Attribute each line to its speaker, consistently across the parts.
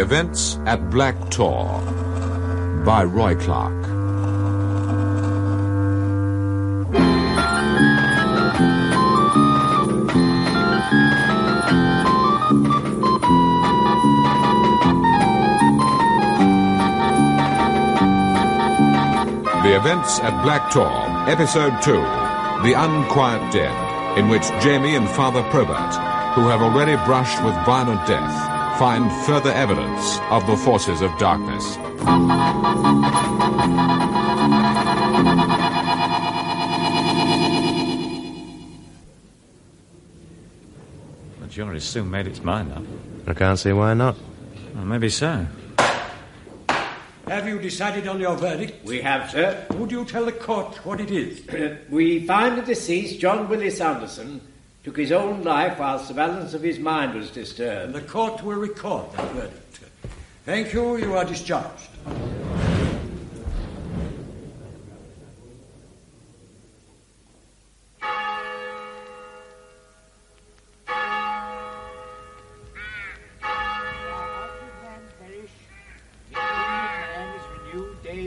Speaker 1: Events at Black Tor by Roy Clark. The Events at Black Tor, Episode 2, The Unquieted, in which Jamie and Father Probert, who have already brushed with violent death, find further evidence of the forces of darkness.
Speaker 2: The jury's soon made its mind up.
Speaker 3: I can't see why not.
Speaker 2: Well, maybe so.
Speaker 4: Have you decided on your verdict?
Speaker 5: We have, sir.
Speaker 4: Would you tell the court what it is?
Speaker 5: We find the deceased, John Willis Anderson, took his own life whilst the balance of his mind was disturbed.
Speaker 4: The court will record that verdict. Thank you. You are discharged.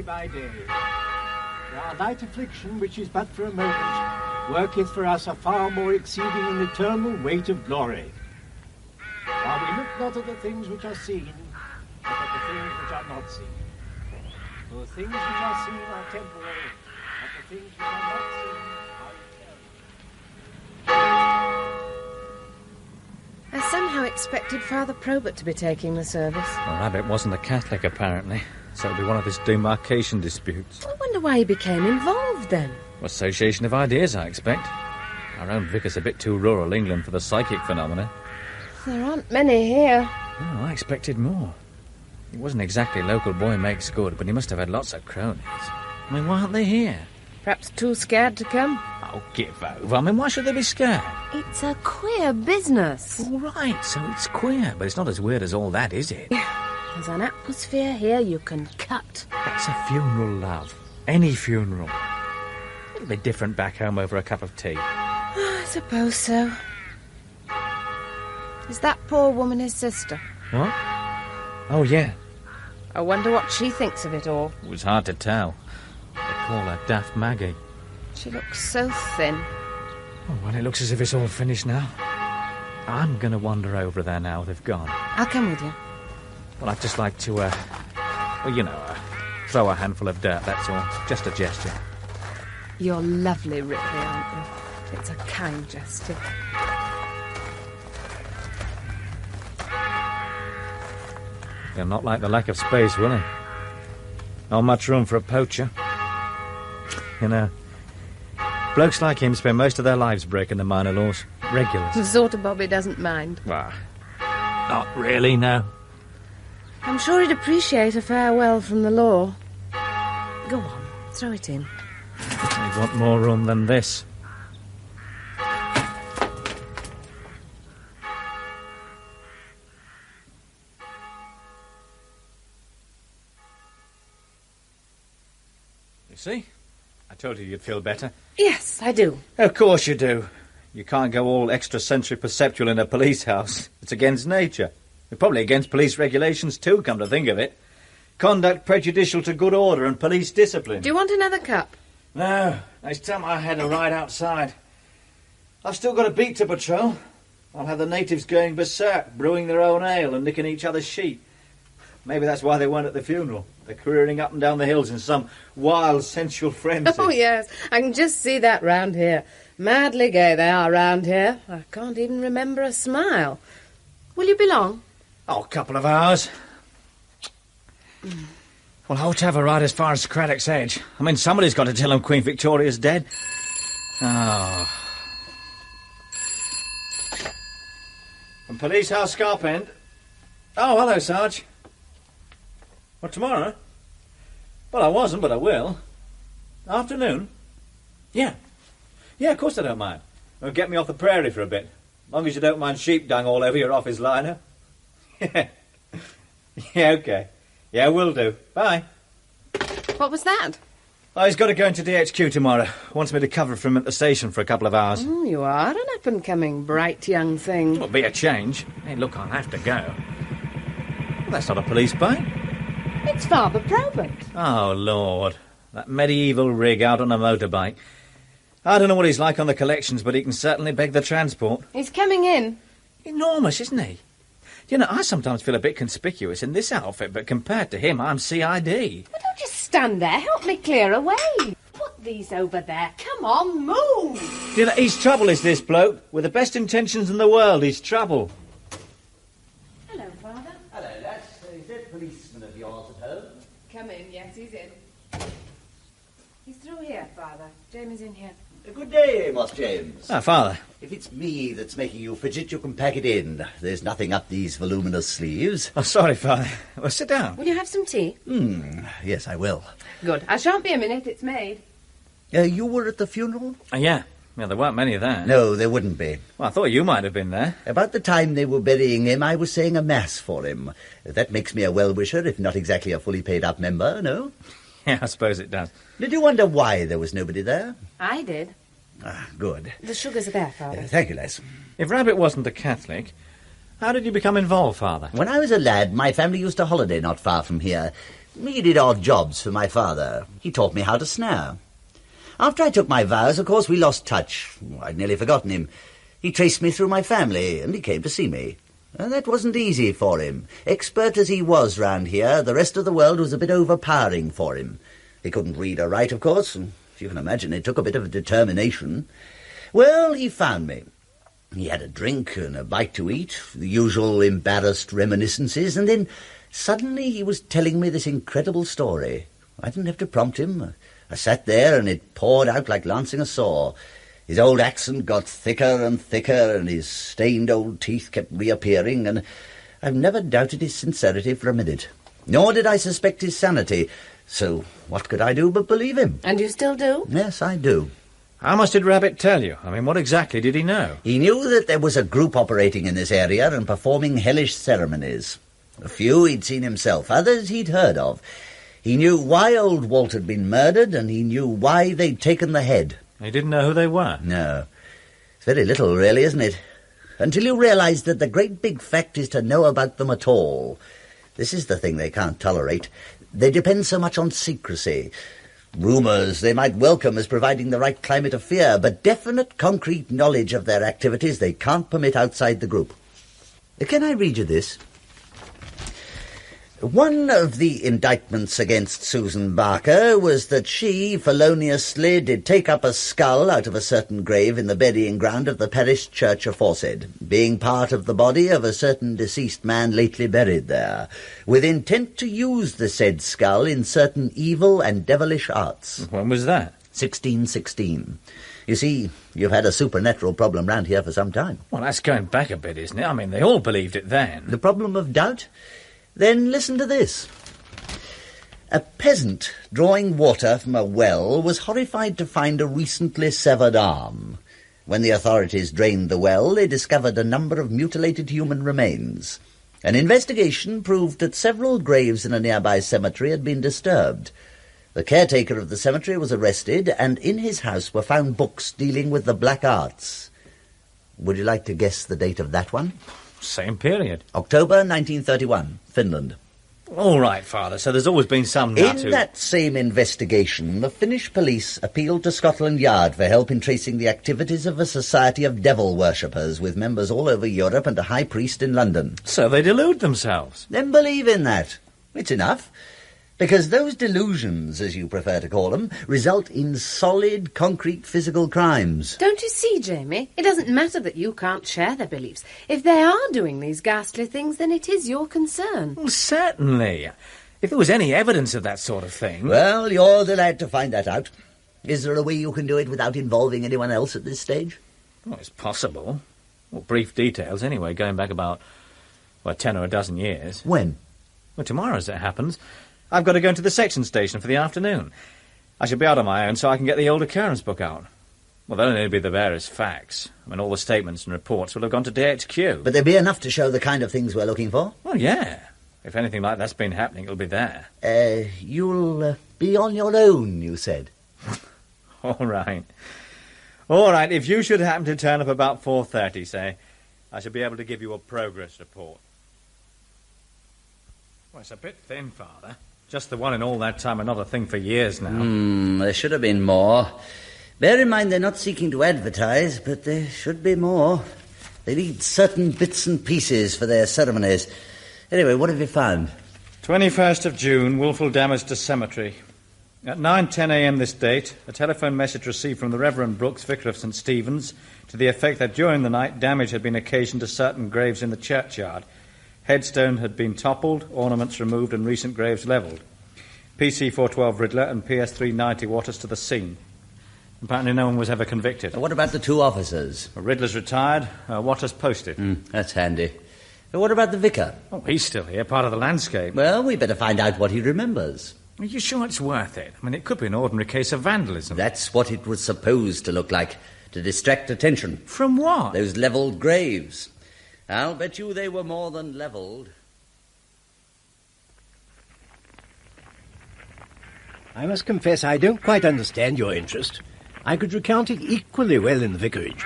Speaker 6: By day. Our light affliction, which is but for a moment, worketh for us a far more exceeding and eternal weight of glory. While we look not at the things which are seen, but at the things which are not seen. For the things which are seen are temporary, but the things which are not seen are eternal.
Speaker 7: I somehow expected Father Probert to be taking the service.
Speaker 2: Well, Rabbit wasn't a Catholic, apparently. So it'll be one of his demarcation disputes.
Speaker 7: I wonder why he became involved, then.
Speaker 2: Association of ideas, I expect. Our own Vicar's a bit too rural England for the psychic phenomena.
Speaker 7: There aren't many here.
Speaker 2: Oh, I expected more. He wasn't exactly local boy makes good, but he must have had lots of cronies. I mean, why aren't they here?
Speaker 7: Perhaps too scared to come.
Speaker 2: Oh, give over. I mean, why should they be scared?
Speaker 7: It's a queer business.
Speaker 2: All right, so it's queer, but it's not as weird as all that, is it?
Speaker 7: There's an atmosphere here you can cut.
Speaker 2: That's a funeral, love. Any funeral. It'll be different back home over a cup of tea.
Speaker 7: I suppose so. Is that poor woman his sister?
Speaker 2: What? Oh, yeah.
Speaker 7: I wonder what she thinks of it all.
Speaker 2: It was hard to tell. They call her Daft Maggie.
Speaker 7: She looks so thin.
Speaker 2: Oh, well, it looks as if it's all finished now. I'm going to wander over there now they've gone.
Speaker 7: I'll come with you.
Speaker 2: Well, I'd just like to, throw a handful of dirt, that's all. Just a gesture.
Speaker 7: You're lovely, Ripley, aren't you? It's a kind gesture.
Speaker 2: They'll not like the lack of space, will he? Not much room for a poacher. You know, blokes like him spend most of their lives breaking the minor laws. Regulars.
Speaker 7: The sort of Bobby doesn't mind.
Speaker 2: Well, not really, no.
Speaker 7: I'm sure he'd appreciate a farewell from the law. Go on, throw it in.
Speaker 2: They want more room than this. You see? I told you you'd feel better.
Speaker 7: Yes, I do.
Speaker 2: Of course you do. You can't go all extrasensory perceptual in a police house. It's against nature. It's probably against police regulations too, come to think of it. Conduct prejudicial to good order and police discipline.
Speaker 7: Do you want another cup?
Speaker 2: No, next time I had a ride outside. I've still got a beat to patrol. I'll have the natives going berserk, brewing their own ale and nicking each other's sheep. Maybe that's why they weren't at the funeral. They're careering up and down the hills in some wild, sensual frenzy.
Speaker 7: Oh, yes, I can just see that round here. Madly gay they are round here. I can't even remember a smile. Will you be long?
Speaker 2: Oh, a couple of hours. Well, I ought to have a ride as far as Craddock's Edge. I mean, somebody's got to tell them Queen Victoria's dead. Oh. From Police House, Scarpend. Oh, hello, Sarge. What, tomorrow? Well, I wasn't, but I will. Afternoon? Yeah. Yeah, of course I don't mind. It'll get me off the prairie for a bit. As long as you don't mind sheep dung all over your office liner. Yeah. Yeah, OK. Yeah, will do. Bye.
Speaker 7: What was that?
Speaker 2: Oh, he's got to go into DHQ tomorrow. Wants me to cover for him at the station for a couple of hours.
Speaker 7: Oh, you are an up-and-coming, bright young thing.
Speaker 2: It'll be a change. Hey, look, I'll have to go. Well, that's not a police boat.
Speaker 7: It's Father Probert.
Speaker 2: Oh, Lord. That medieval rig out on a motorbike. I don't know what he's like on the collections, but he can certainly beg the transport.
Speaker 7: He's coming in.
Speaker 2: Enormous, isn't he? You know, I sometimes feel a bit conspicuous in this outfit, but compared to him, I'm CID.
Speaker 7: Well, don't just stand there. Help me clear away. Put these over there. Come on, move.
Speaker 2: You know, he's trouble, is this bloke. With the best intentions in the world, he's trouble.
Speaker 7: Hello, Father.
Speaker 3: Hello, lads. Is that policeman of yours at home?
Speaker 7: Come in. Yes, he's in. He's through here, Father. Jamie's in here.
Speaker 3: Good day, Moss James.
Speaker 2: Ah, Father.
Speaker 3: If it's me that's making you fidget, you can pack it in. There's nothing up these voluminous sleeves.
Speaker 2: Oh, sorry, Father. Well, sit down.
Speaker 7: Will you have some tea?
Speaker 3: Yes, I will.
Speaker 7: Good. I shan't be a minute. It's made.
Speaker 3: You were at the funeral?
Speaker 2: Yeah. Yeah, there weren't many there.
Speaker 3: No, there wouldn't be.
Speaker 2: Well, I thought you might have been there.
Speaker 3: About the time they were burying him, I was saying a mass for him. That makes me a well-wisher, if not exactly a fully paid-up member, no?
Speaker 2: Yeah, I suppose it does.
Speaker 3: Did you wonder why there was nobody there?
Speaker 7: I did.
Speaker 3: Ah, good.
Speaker 7: The sugars are there, Father.
Speaker 3: Thank you, Les.
Speaker 2: If Rabbit wasn't a Catholic, how did you become involved, Father?
Speaker 3: When I was a lad, my family used to holiday not far from here. We did odd jobs for my father. He taught me how to snare. After I took my vows, of course, we lost touch. I'd nearly forgotten him. He traced me through my family, and he came to see me. And that wasn't easy for him. Expert as he was round here, the rest of the world was a bit overpowering for him. He couldn't read or write, of course, and if you can imagine, it took a bit of determination. Well, he found me. He had a drink and a bite to eat, the usual embarrassed reminiscences, and then suddenly he was telling me this incredible story. I didn't have to prompt him. I sat there and it poured out like lancing a saw. His old accent got thicker and thicker, and his stained old teeth kept reappearing, and I've never doubted his sincerity for a minute. Nor did I suspect his sanity, so what could I do but believe him?
Speaker 7: And you still do?
Speaker 3: Yes, I do.
Speaker 2: How much did Rabbit tell you? I mean, what exactly did he know?
Speaker 3: He knew that there was a group operating in this area and performing hellish ceremonies. A few he'd seen himself, others he'd heard of. He knew why old Walt had been murdered, and he knew why they'd taken the head.
Speaker 2: He didn't know who they were?
Speaker 3: No. It's very little, really, isn't it? Until you realise that the great big fact is to know about them at all. This is the thing they can't tolerate. They depend so much on secrecy. Rumours they might welcome as providing the right climate of fear, but definite, concrete knowledge of their activities they can't permit outside the group. Can I read you this? One of the indictments against Susan Barker was that she feloniously did take up a skull out of a certain grave in the burying ground of the parish church aforesaid, being part of the body of a certain deceased man lately buried there, with intent to use the said skull in certain evil and devilish arts.
Speaker 2: When was that?
Speaker 3: 1616. You see, you've had a supernatural problem round here for some time.
Speaker 2: Well, that's going back a bit, isn't it? I mean, they all believed it then.
Speaker 3: The problem of doubt? Then listen to this. A peasant drawing water from a well was horrified to find a recently severed arm. When the authorities drained the well, they discovered a number of mutilated human remains. An investigation proved that several graves in a nearby cemetery had been disturbed. The caretaker of the cemetery was arrested, and in his house were found books dealing with the black arts. Would you like to guess the date of that one?
Speaker 2: Same period.
Speaker 3: October 1931, Finland.
Speaker 2: All right, Father, so there's always been some nut
Speaker 3: In that same investigation, the Finnish police appealed to Scotland Yard for help in tracing the activities of a society of devil worshippers with members all over Europe and a high priest in London.
Speaker 2: So they delude themselves.
Speaker 3: Then believe in that. It's enough. Because those delusions, as you prefer to call them, result in solid, concrete physical crimes.
Speaker 7: Don't you see, Jamie? It doesn't matter that you can't share their beliefs. If they are doing these ghastly things, then it is your concern.
Speaker 2: Well, certainly. If there was any evidence of that sort of thing...
Speaker 3: Well, you're the lad to find that out. Is there a way you can do it without involving anyone else at this stage?
Speaker 2: Well, it's possible. Well, brief details, anyway, going back about, 10 or a dozen years.
Speaker 3: When?
Speaker 2: Well, tomorrow, as it happens. I've got to go into the section station for the afternoon. I shall be out on my own so I can get the old occurrence book out. Well, there'll only be the various facts. I mean, all the statements and reports will have gone to DHQ.
Speaker 3: But there'll be enough to show the kind of things we're looking for?
Speaker 2: Well, yeah. If anything like that's been happening, it'll be there.
Speaker 3: You'll be on your own, you said.
Speaker 2: All right. All right, if you should happen to turn up about 4:30, say, I shall be able to give you a progress report. Well, it's a bit thin, Father. Just the one in all that time and not a thing for years now.
Speaker 3: There should have been more. Bear in mind they're not seeking to advertise, but there should be more. They need certain bits and pieces for their ceremonies. Anyway, what have you found?
Speaker 2: 21st of June, wilful damage to cemetery. At 9:10 a.m. this date, a telephone message received from the Reverend Brooks, Vicar of St. Stephen's, to the effect that during the night damage had been occasioned to certain graves in the churchyard. Headstone had been toppled, ornaments removed and recent graves levelled. PC 412 Riddler and PS 390 Waters to the scene. Apparently no one was ever convicted.
Speaker 3: What about the two officers?
Speaker 2: Riddler's retired, Waters posted.
Speaker 3: That's handy. What about the vicar?
Speaker 2: Oh, he's still here, part of the landscape.
Speaker 3: Well, we better find out what he remembers.
Speaker 2: Are you sure it's worth it? I mean, it could be an ordinary case of vandalism.
Speaker 3: That's what it was supposed to look like, to distract attention.
Speaker 2: From what?
Speaker 3: Those levelled graves. I'll bet you they were more than levelled.
Speaker 6: I must confess I don't quite understand your interest. I could recount it equally well in the vicarage.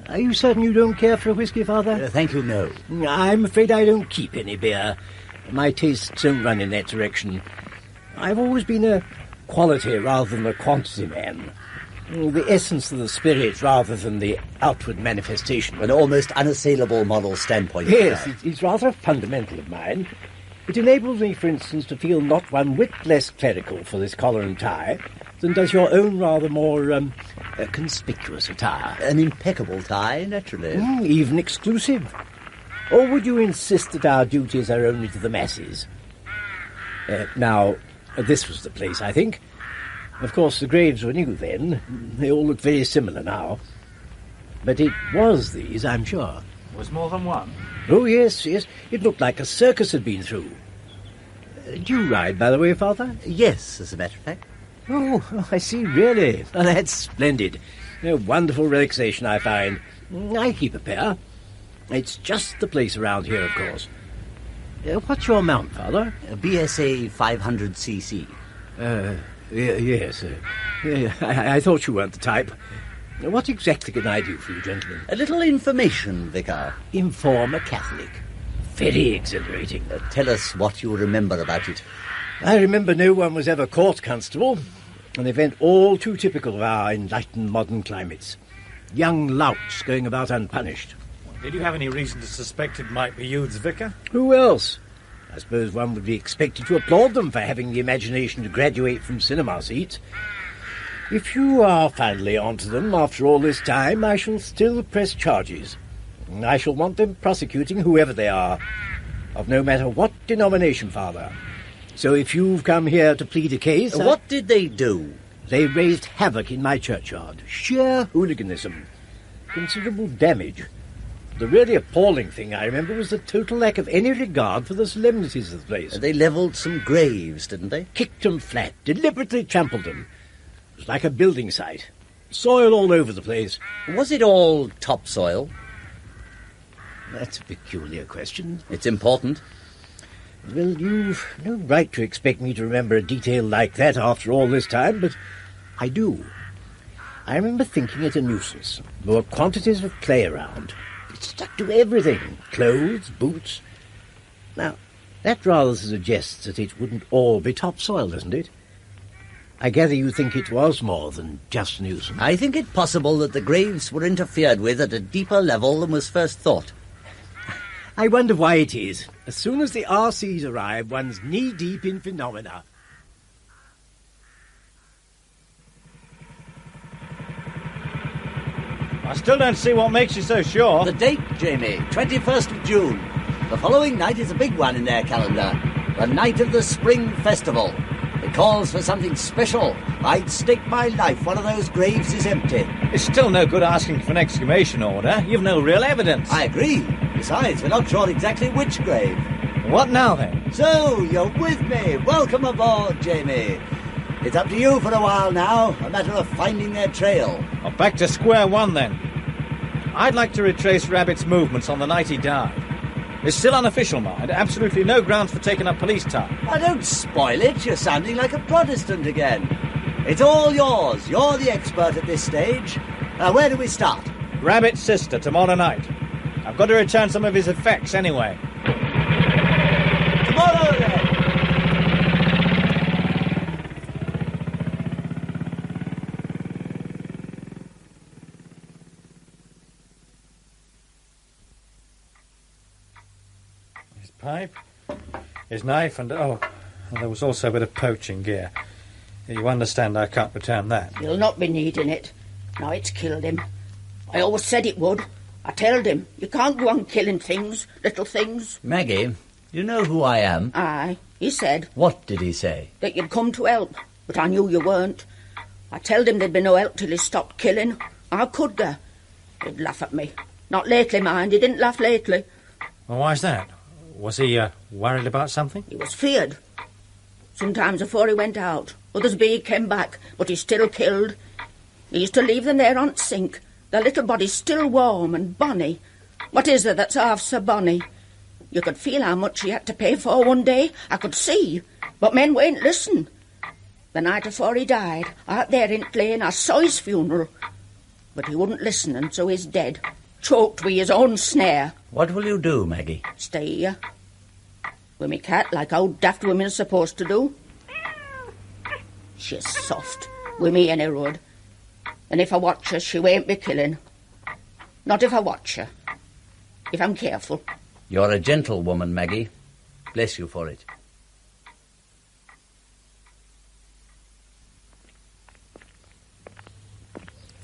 Speaker 6: Are you certain you don't care for a whisky, Father?
Speaker 3: Thank you, no.
Speaker 6: I'm afraid I don't keep any beer. My tastes don't run in that direction. I've always been a quality rather than a quantity man. The essence of the spirit rather than the outward manifestation.
Speaker 3: An almost unassailable moral standpoint.
Speaker 6: Yes, it's rather fundamental of mine. It enables me, for instance, to feel not one whit less clerical for this collar and tie than does your own rather more conspicuous attire.
Speaker 3: An impeccable tie, naturally.
Speaker 6: Even exclusive. Or would you insist that our duties are only to the masses? Now, this was the place, I think. Of course, the graves were new then. They all look very similar now. But it was these, I'm sure.
Speaker 2: Was more than one?
Speaker 6: Oh, yes. It looked like a circus had been through. Do you ride, by the way, Father?
Speaker 3: Yes, as a matter of fact.
Speaker 6: Oh, I see, really. Oh, that's splendid. A wonderful relaxation, I find. I keep a pair. It's just the place around here, of course. What's your mount, Father?
Speaker 3: A BSA 500cc.
Speaker 6: Yes. I thought you weren't the type. What exactly can I do for you, gentlemen?
Speaker 3: A little information, Vicar.
Speaker 6: Inform a Catholic. Very exhilarating.
Speaker 3: Tell us what you remember about it.
Speaker 6: I remember no one was ever court constable, an event all too typical of our enlightened modern climates. Young louts going about unpunished.
Speaker 2: Did you have any reason to suspect it might be youth's vicar?
Speaker 6: Who else? I suppose one would be expected to applaud them for having the imagination to graduate from cinema seats. If you are finally onto them after all this time, I shall still press charges. I shall want them prosecuting whoever they are, of no matter what denomination, Father. So if you've come here to plead a case...
Speaker 3: What did they do?
Speaker 6: They raised havoc in my churchyard. Sheer hooliganism. Considerable damage. The really appalling thing, I remember, was the total lack of any regard for the solemnities of the place.
Speaker 3: They levelled some graves, didn't they?
Speaker 6: Kicked them flat, deliberately trampled them. It was like a building site. Soil all over the place.
Speaker 3: Was it all topsoil?
Speaker 6: That's a peculiar question.
Speaker 3: It's important.
Speaker 6: Well, you've no right to expect me to remember a detail like that after all this time, but I do. I remember thinking it a nuisance. There were quantities of clay around. It stuck to everything. Clothes, boots. Now, that rather suggests that it wouldn't all be topsoil, doesn't it? I gather you think it was more than just a nuisance.
Speaker 3: I think it possible that the graves were interfered with at a deeper level than was first thought.
Speaker 6: I wonder why it is. As soon as the RCs arrive, one's knee-deep in phenomena.
Speaker 2: I still don't see what makes you so sure.
Speaker 3: The date, Jamie, 21st of June. The following night is a big one in their calendar. The night of the Spring Festival. It calls for something special. I'd stake my life one of those graves is empty.
Speaker 2: It's still no good asking for an exhumation order. You've no real evidence.
Speaker 3: I agree. Besides, we're not sure exactly which grave.
Speaker 2: What now, then?
Speaker 3: So, you're with me. Welcome aboard, Jamie. It's up to you for a while now. A matter of finding their trail.
Speaker 2: Well, back to square one, then. I'd like to retrace Rabbit's movements on the night he died. It's still unofficial, mind. Absolutely no grounds for taking up police time.
Speaker 3: Oh, don't spoil it. You're sounding like a Protestant again. It's all yours. You're the expert at this stage. Where do we start?
Speaker 2: Rabbit's sister, tomorrow night. I've got to return some of his effects anyway.
Speaker 3: Tomorrow!
Speaker 2: pipe, his knife, and there was also a bit of poaching gear. You understand I can't return that.
Speaker 8: You'll not be needing it. Now it's killed him. I always said it would. I told him, you can't go on killing things, little things.
Speaker 3: Maggie, you know who I am?
Speaker 8: Aye, he said.
Speaker 3: What did he say?
Speaker 8: That you'd come to help, but I knew you weren't. I told him there'd be no help till he stopped killing. How could there? He'd laugh at me. Not lately, mind, he didn't laugh lately.
Speaker 2: Well, why's that? Was he worried about something?
Speaker 8: He was feared. Sometimes before he went out, others be he came back, but he still killed. He used to leave them there on sink, their little bodies still warm and bonny. What is there that's half so bonny? You could feel how much he had to pay for one day, I could see, but men won't listen. The night afore he died, out there in the lane, I saw his funeral. But he wouldn't listen, and so he's dead, choked with his own snare.
Speaker 3: What will you do, Maggie?
Speaker 8: Stay here. With me cat, like old daft women's supposed to do. She's soft, with me any road. And if I watch her, she won't be killing. Not if I watch her. If I'm careful.
Speaker 3: You're a gentlewoman, Maggie. Bless you for it.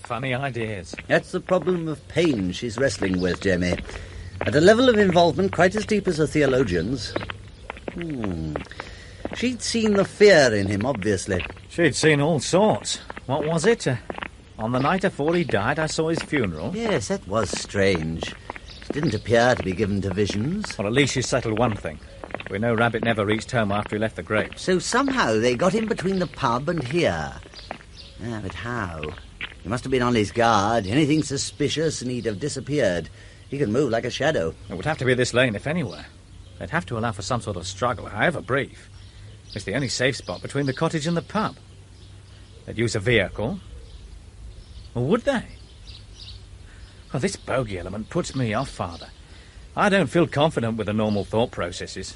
Speaker 2: Funny ideas.
Speaker 3: That's the problem of pain she's wrestling with, Jamie. At a level of involvement quite as deep as a theologian's. She'd seen the fear in him, obviously.
Speaker 2: She'd seen all sorts. What was it? On the night afore he died, I saw his funeral.
Speaker 3: Yes, that was strange. She didn't appear to be given to visions.
Speaker 2: Well, at least she settled one thing. We know Rabbit never reached home after he left the grave.
Speaker 3: So somehow they got him between the pub and here. But how? He must have been on his guard. Anything suspicious and he'd have disappeared. He could move like a shadow.
Speaker 2: It would have to be this lane, if anywhere. They'd have to allow for some sort of struggle, however brief. It's the only safe spot between the cottage and the pub. They'd use a vehicle. Or would they? Well, this bogey element puts me off, Father. I don't feel confident with the normal thought processes.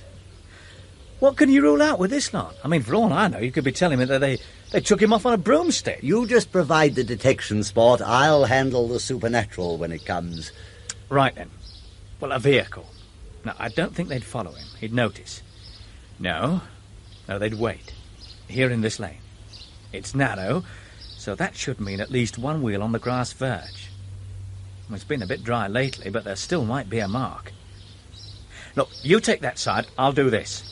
Speaker 2: What can you rule out with this lot? I mean, for all I know, you could be telling me that they took him off on a broomstick.
Speaker 3: You just provide the detection spot. I'll handle the supernatural when it comes.
Speaker 2: Right, then. Well, a vehicle. Now, I don't think they'd follow him. He'd notice. No, they'd wait. Here in this lane. It's narrow, so that should mean at least one wheel on the grass verge. Well, it's been a bit dry lately, but there still might be a mark. Look, you take that side, I'll do this.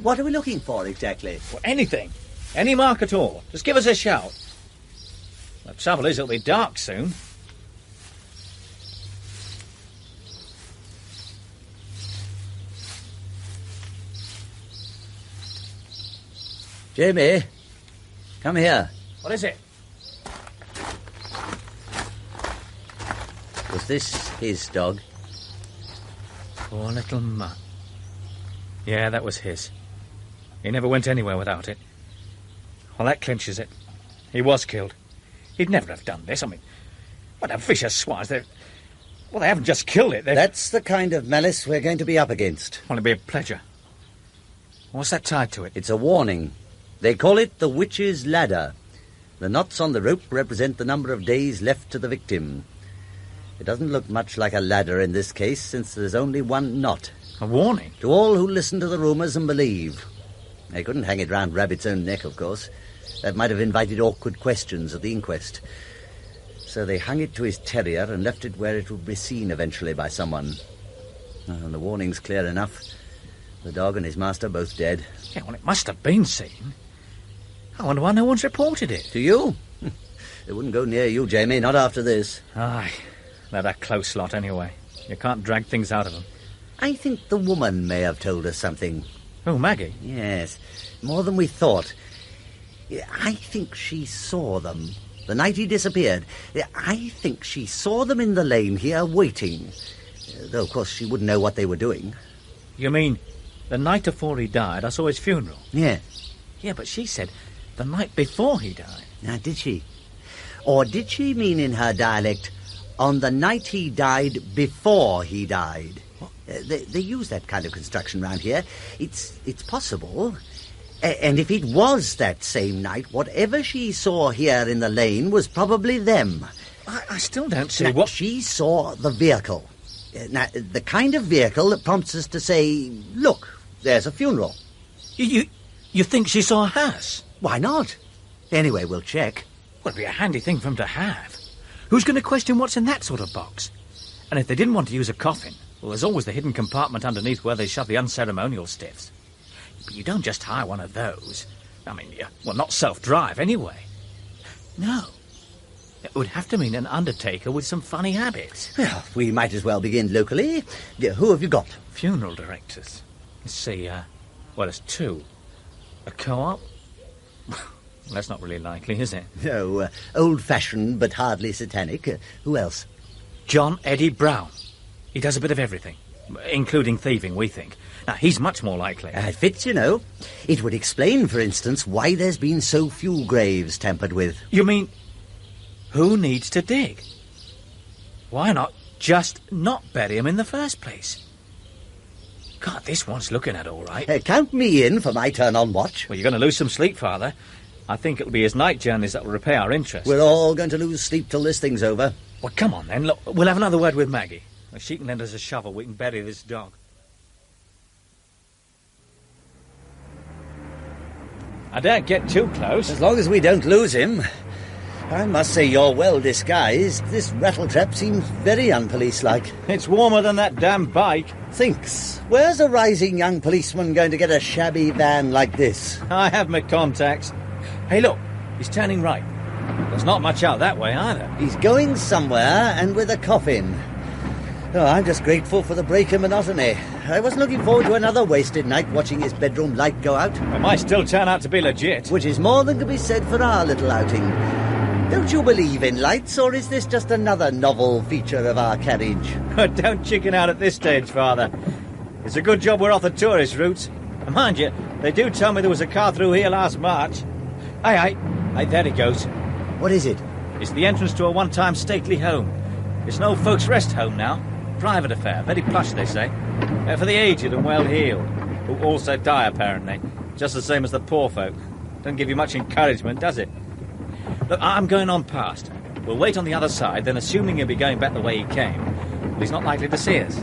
Speaker 3: What are we looking for, exactly?
Speaker 2: Well, anything. Any mark at all. Just give us a shout. The trouble is, it'll be dark soon.
Speaker 3: Jamie, come here.
Speaker 2: What is it?
Speaker 3: Was this his dog?
Speaker 2: Poor little mutt. Yeah, that was his. He never went anywhere without it. Well, that clinches it. He was killed. He'd never have done this. I mean, what a vicious swines. They haven't just killed it.
Speaker 3: That's the kind of malice we're going to be up against.
Speaker 2: Well, it'd be a pleasure. What's that tied to it?
Speaker 3: It's a warning. They call it the witch's ladder. The knots on the rope represent the number of days left to the victim. It doesn't look much like a ladder in this case, since there's only one knot.
Speaker 2: A warning?
Speaker 3: To all who listen to the rumours and believe. They couldn't hang it round Rabbit's own neck, of course. That might have invited awkward questions at the inquest. So they hung it to his terrier and left it where it would be seen eventually by someone. And the warning's clear enough. The dog and his master both dead.
Speaker 2: Yeah, well, it must have been seen. I wonder why no one's reported it.
Speaker 3: To you? They wouldn't go near you, Jamie, not after this.
Speaker 2: Aye, they're a close lot anyway. You can't drag things out of them.
Speaker 3: I think the woman may have told us something.
Speaker 2: Oh, Maggie?
Speaker 3: Yes, more than we thought. I think she saw them the night he disappeared. I think she saw them in the lane here waiting. Though, of course, she wouldn't know what they were doing.
Speaker 2: You mean the night before he died, I saw his funeral?
Speaker 3: Yes.
Speaker 2: Yeah, but she said the night before he died.
Speaker 3: Now, did she? Or did she mean in her dialect, on the night he died before he died? They use that kind of construction round here. It's possible. And if it was that same night, whatever she saw here in the lane was probably them.
Speaker 2: I still don't see
Speaker 3: now,
Speaker 2: what...
Speaker 3: She saw the vehicle. Now, the kind of vehicle that prompts us to say, look, there's a funeral.
Speaker 2: You think she saw a hearse?
Speaker 3: Why not? Anyway, we'll check.
Speaker 2: Well, it'd be a handy thing for them to have. Who's going to question what's in that sort of box? And if they didn't want to use a coffin, well, there's always the hidden compartment underneath where they shove the unceremonial stiffs. But you don't just hire one of those. I mean, well, not self-drive anyway. No. It would have to mean an undertaker with some funny habits.
Speaker 3: Well, we might as well begin locally. Who have you got?
Speaker 2: Funeral directors. Let's see, well, there's two. A co-op? That's not really likely, is it?
Speaker 3: No, old-fashioned but hardly satanic. Who else?
Speaker 2: John Eddie Brown. He does a bit of everything, including thieving, we think. Now, he's much more likely.
Speaker 3: It fits, you know. It would explain, for instance, why there's been so few graves tampered with.
Speaker 2: You mean, who needs to dig? Why not just not bury him in the first place? God, this one's looking at all right.
Speaker 3: Count me in for my turn on watch.
Speaker 2: Well, you're going to lose some sleep, Father. I think it'll be his night journeys that will repay our interest.
Speaker 3: We're all going to lose sleep till this thing's over.
Speaker 2: Well, come on, then. Look, we'll have another word with Maggie. If she can lend us a shovel, we can bury this dog. I daren't get too close.
Speaker 3: As long as we don't lose him. I must say you're well disguised. This rattletrap seems very unpolice-like.
Speaker 2: It's warmer than that damn bike.
Speaker 3: Thinks, where's a rising young policeman going to get a shabby van like this?
Speaker 2: I have my contacts. Hey, look, he's turning right. There's not much out that way either.
Speaker 3: He's going somewhere, and with a coffin. Oh, I'm just grateful for the break in monotony. I was looking forward to another wasted night watching his bedroom light go out.
Speaker 2: It might still turn out to be legit.
Speaker 3: Which is more than can be said for our little outing. Don't you believe in lights, or is this just another novel feature of our carriage?
Speaker 2: Don't chicken out at this stage, Father. It's a good job we're off the tourist routes. And mind you, they do tell me there was a car through here last March. Aye, there it goes.
Speaker 3: What is it?
Speaker 2: It's the entrance to a one-time stately home. It's an old folks' rest home now. Private affair, very plush, they say. For the aged and well-heeled, who also die, apparently. Just the same as the poor folk. Doesn't give you much encouragement, does it? Look, I'm going on past. We'll wait on the other side, then assuming he'll be going back the way he came, well, he's not likely to see us.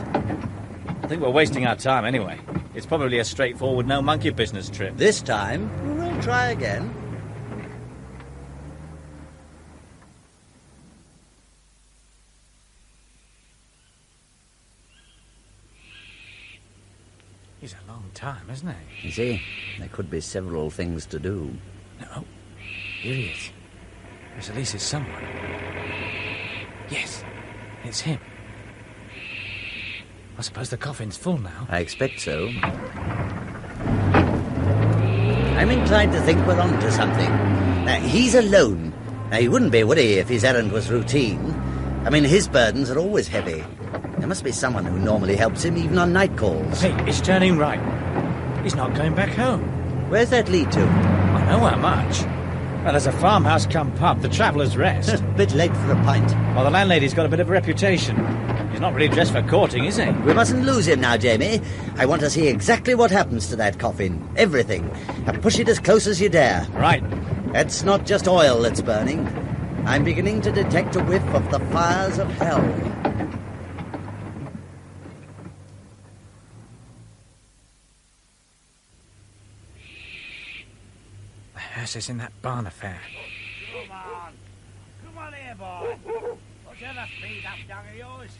Speaker 2: I think we're wasting our time anyway. It's probably a straightforward no-monkey business trip.
Speaker 3: This time, we'll try again.
Speaker 2: He's a long time, isn't he?
Speaker 3: You see, there could be several things to do.
Speaker 2: No. Here he is. There's at least someone. Yes, it's him. I suppose the coffin's full now.
Speaker 3: I expect so. I'm inclined to think we're on to something. He's alone. Now, he wouldn't be, would he, if his errand was routine? I mean, his burdens are always heavy. There must be someone who normally helps him, even on night calls.
Speaker 2: Hey, he's turning right. He's not going back home.
Speaker 3: Where's that lead to?
Speaker 2: I know how much. Well, there's a farmhouse come pub, the Traveller's Rest.
Speaker 3: Bit late for a pint.
Speaker 2: Well, the landlady's got a bit of a reputation. He's not really dressed for courting, is he?
Speaker 3: We mustn't lose him now, Jamie. I want to see exactly what happens to that coffin. Everything. And push it as close as you dare.
Speaker 2: Right.
Speaker 3: It's not just oil that's burning. I'm beginning to detect a whiff of the fires of hell.
Speaker 2: The hearse is in that barn affair.
Speaker 6: Come on here, boy. Whatever speed that dog of yours.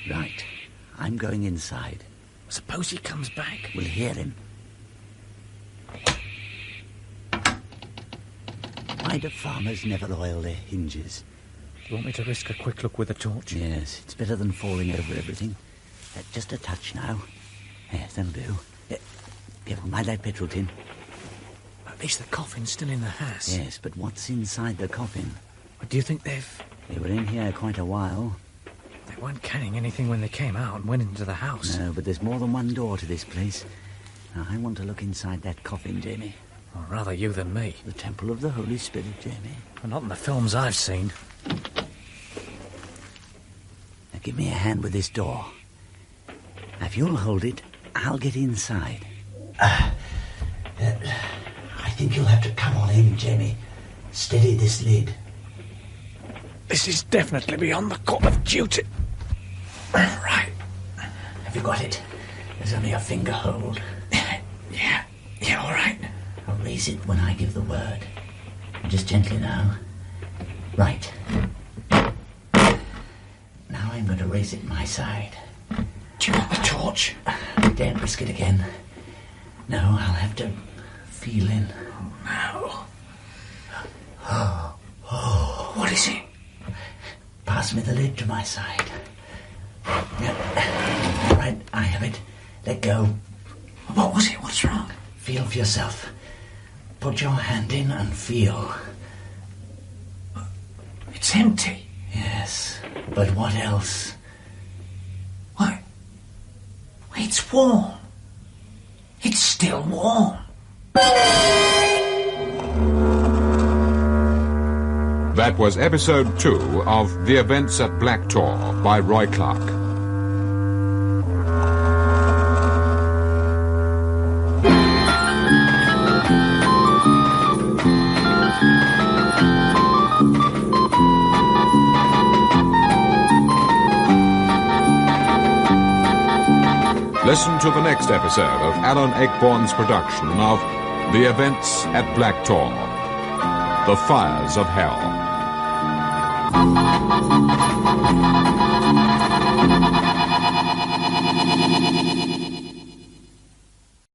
Speaker 3: Right. I'm going inside.
Speaker 2: Suppose he comes back.
Speaker 3: We'll hear him. Why do farmers never oil their hinges?
Speaker 2: Do you want me to risk a quick look with a torch?
Speaker 3: Yes, it's better than falling over everything. Just a touch now. Yes, that'll do. Careful, mind that petrol tin.
Speaker 2: At least the coffin's still in the hearse.
Speaker 3: Yes, but what's inside the coffin?
Speaker 2: Do you think they've...
Speaker 3: They were in here quite a while.
Speaker 2: They weren't carrying anything when they came out and went into the house.
Speaker 3: No, but there's more than one door to this place. Now, I want to look inside that coffin, Jamie.
Speaker 2: Or rather you than me.
Speaker 3: The Temple of the Holy Spirit, Jamie.
Speaker 2: Well, not in the films I've seen.
Speaker 3: Now, give me a hand with this door. Now, if you'll hold it, I'll get inside. I think you'll have to come on in, Jamie. Steady this lid.
Speaker 2: This is definitely beyond the call of duty.
Speaker 9: Right.
Speaker 3: Have you got it? There's only a finger hold.
Speaker 9: Yeah, all right.
Speaker 3: I'll raise it when I give the word. Just gently now. Right. Now I'm going to raise it my side.
Speaker 9: Do you want the torch?
Speaker 3: I daren't risk it again. No, I'll have to feel in.
Speaker 9: No.
Speaker 3: Oh.
Speaker 9: What is it?
Speaker 3: Pass me the lid to my side. Yep. Right, I have it. Let go.
Speaker 9: What was it? What's wrong?
Speaker 3: Feel for yourself. Put your hand in and feel.
Speaker 9: It's empty.
Speaker 3: Yes, but what else?
Speaker 9: What? It's warm. It's still warm.
Speaker 1: That was episode 2 of The Events at Black Tor by Roy Clark. Listen to the next episode of Alan Ayckbourn's production of The Events at Black Tor, The Fires of Hell.